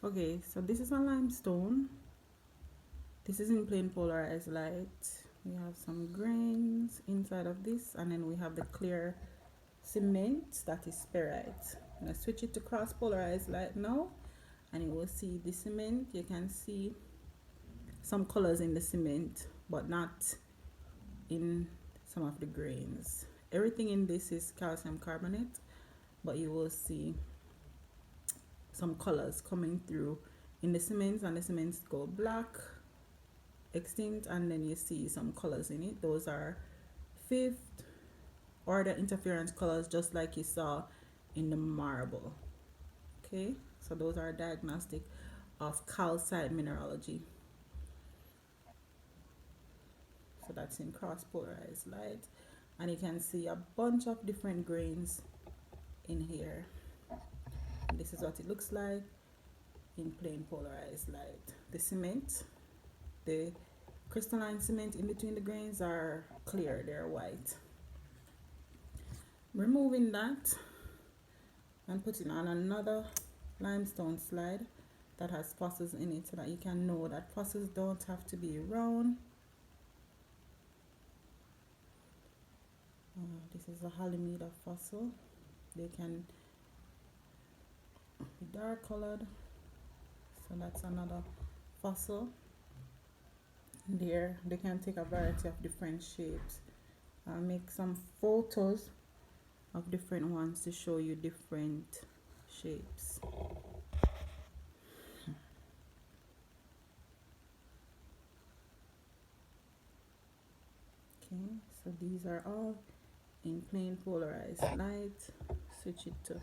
Okay, so this is a limestone. This is in plain polarized light. We have some grains inside of this, and then we have the clear cement that is ferrite. I'm going to switch it to cross polarized light now, and you will see the cement. You can see some colors in the cement, but not in some of the grains. Everything in this is calcium carbonate, but you will see some colors coming through in the cements, and the cements go black, extinct, and then you see some colors in it. Those are fifth order interference colors, just like you saw in the marble. Okay, so those are diagnostic of calcite mineralogy. So that's in cross polarized light, and you can see a bunch of different grains in here. This is what it looks like in plain polarized light. The cement, the crystalline cement in between the grains are clear, they're white. Removing that and putting on another limestone slide that has fossils in it, so that you can know that fossils don't have to be round. This is a Halimeda fossil. They can be dark colored, so that's another fossil. There they can take a variety of different shapes. I'll make some photos of different ones to show you different shapes. Okay, so these are all in plain polarized light. Switch it to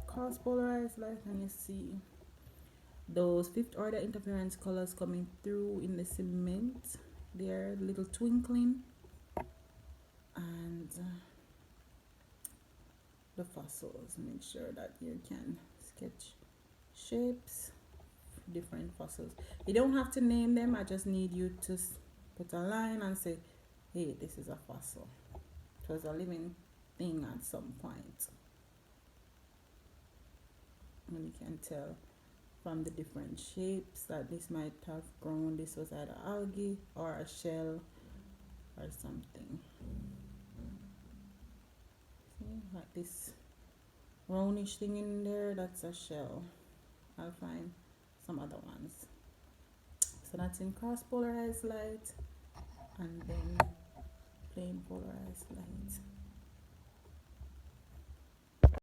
cross polarized light, and you see those fifth order interference colors coming through in the cement. They're little twinkling, and the fossils. Make sure that you can sketch shapes, different fossils. You don't have to name them. I just need you to put a line and say, hey, this is a fossil. It was a living thing at some point. And you can tell from the different shapes that this might have grown. This was either algae or a shell or something. See, like this brownish thing in there, that's a shell. I'll find some other ones. So that's in cross polarized light, and then plain polarized light.